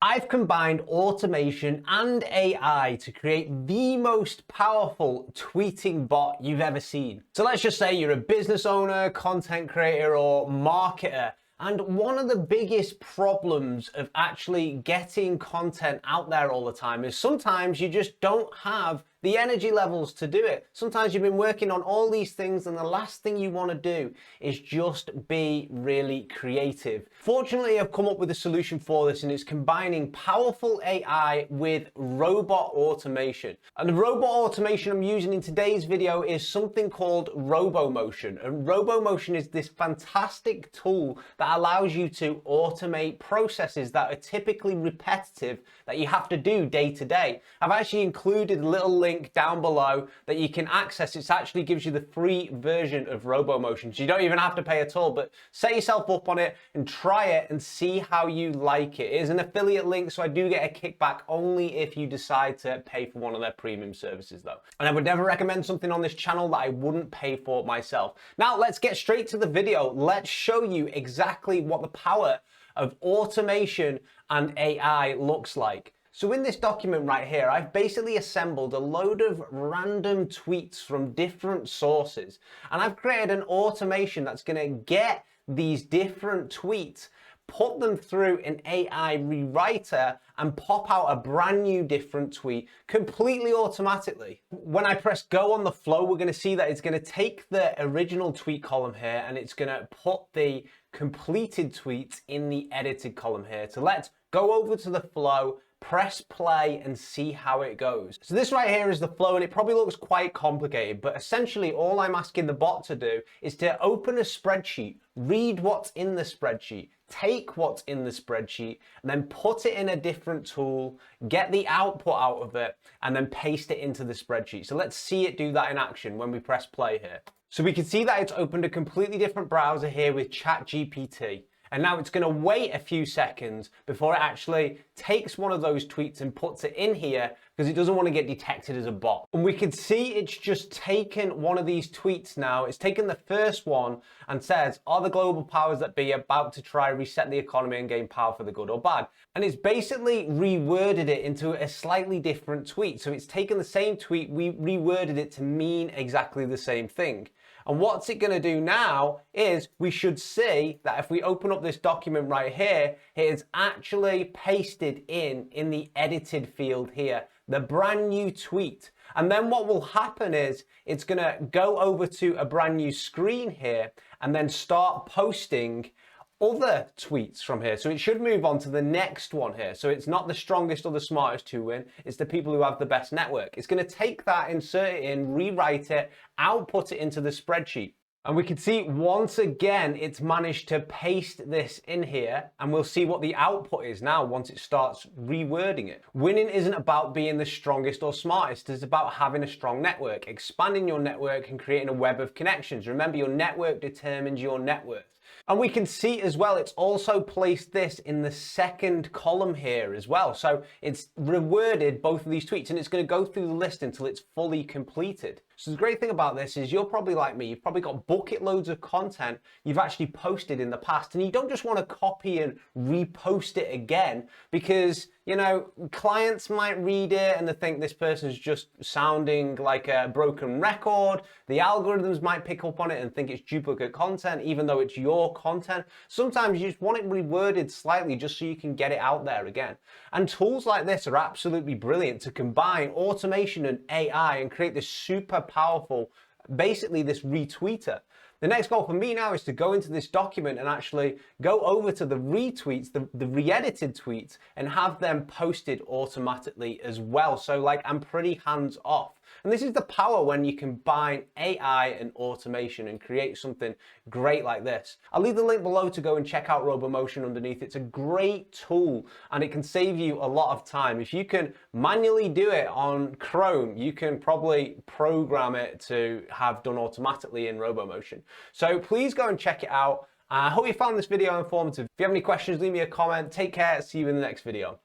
I've combined automation and AI to create the most powerful tweeting bot you've ever seen. So let's just say you're a business owner, content creator, or marketer. And one of the biggest problems of actually getting content out there all the time is sometimes you just don't have the energy levels to do it. Sometimes you've been working on all these things and the last thing you want to do is just be really creative. Fortunately, I've come up with a solution for this, and it's combining powerful AI with robot automation. And the robot automation I'm using in today's video is something called RoboMotion. And RoboMotion is this fantastic tool that allows you to automate processes that are typically repetitive that you have to do day to day. I've actually included a little link down below that you can access. It actually gives you the free version of RoboMotion, so you don't even have to pay at all, but set yourself up on it and try it and see how you like it. It is an affiliate link, so I do get a kickback only if you decide to pay for one of their premium services though. And I would never recommend something on this channel that I wouldn't pay for myself. Now let's get straight to the video. Let's show you exactly what the power of automation and AI looks like. So in this document right here, I've basically assembled a load of random tweets from different sources. And I've created an automation that's going to get these different tweets, put them through an AI rewriter, and pop out a brand new different tweet completely automatically. When I press go on the flow, we're going to see that it's going to take the original tweet column here and it's going to put the completed tweets in the edited column here. So let's go over to the flow, press play, and see how it goes. So this right here is the flow, and it probably looks quite complicated, but essentially all I'm asking the bot to do is to open a spreadsheet, read what's in the spreadsheet, take what's in the spreadsheet, and then put it in a different tool, get the output out of it, and then paste it into the spreadsheet. So let's see it do that in action when we press play here. So we can see that it's opened a completely different browser here with ChatGPT. And now it's going to wait a few seconds before it actually takes one of those tweets and puts it in here because it doesn't want to get detected as a bot. And we can see it's just taken one of these tweets now. It's taken the first one and says, are the global powers that be about to try reset the economy and gain power for the good or bad? And it's basically reworded it into a slightly different tweet. So it's taken the same tweet, we reworded it to mean exactly the same thing. And what's it going to do now is we should see that if we open up this document right here, it is actually pasted in the edited field here, the brand new tweet. And then what will happen is it's going to go over to a brand new screen here and then start posting other tweets from here. So it should move on to the next one here. So it's not the strongest or the smartest to win, it's the people who have the best network. It's going to take that, insert it in, rewrite it, output it into the spreadsheet. And we can see once again, it's managed to paste this in here, and we'll see what the output is now once it starts rewording it. Winning isn't about being the strongest or smartest, it's about having a strong network, expanding your network and creating a web of connections. Remember, your network determines your net worth. And we can see as well, it's also placed this in the second column here as well. So it's reworded both of these tweets, and it's going to go through the list until it's fully completed. So the great thing about this is you're probably like me, you've probably got bucket loads of content you've actually posted in the past, and you don't just want to copy and repost it again because, you know, clients might read it and they think this person's just sounding like a broken record. The algorithms might pick up on it and think it's duplicate content, even though it's your content. Sometimes you just want it reworded slightly just so you can get it out there again. And tools like this are absolutely brilliant to combine automation and AI and create this super powerful, basically this retweeter. The next goal for me now is to go into this document and actually go over to the retweets, the re-edited tweets, and have them posted automatically as well. So like I'm pretty hands off. And this is the power when you combine AI and automation and create something great like this. I'll leave the link below to go and check out RoboMotion underneath. It's a great tool and it can save you a lot of time. If you can manually do it on Chrome, you can probably program it to have done automatically in RoboMotion. So please go and check it out. I hope you found this video informative. If you have any questions, leave me a comment. Take care. See you in the next video.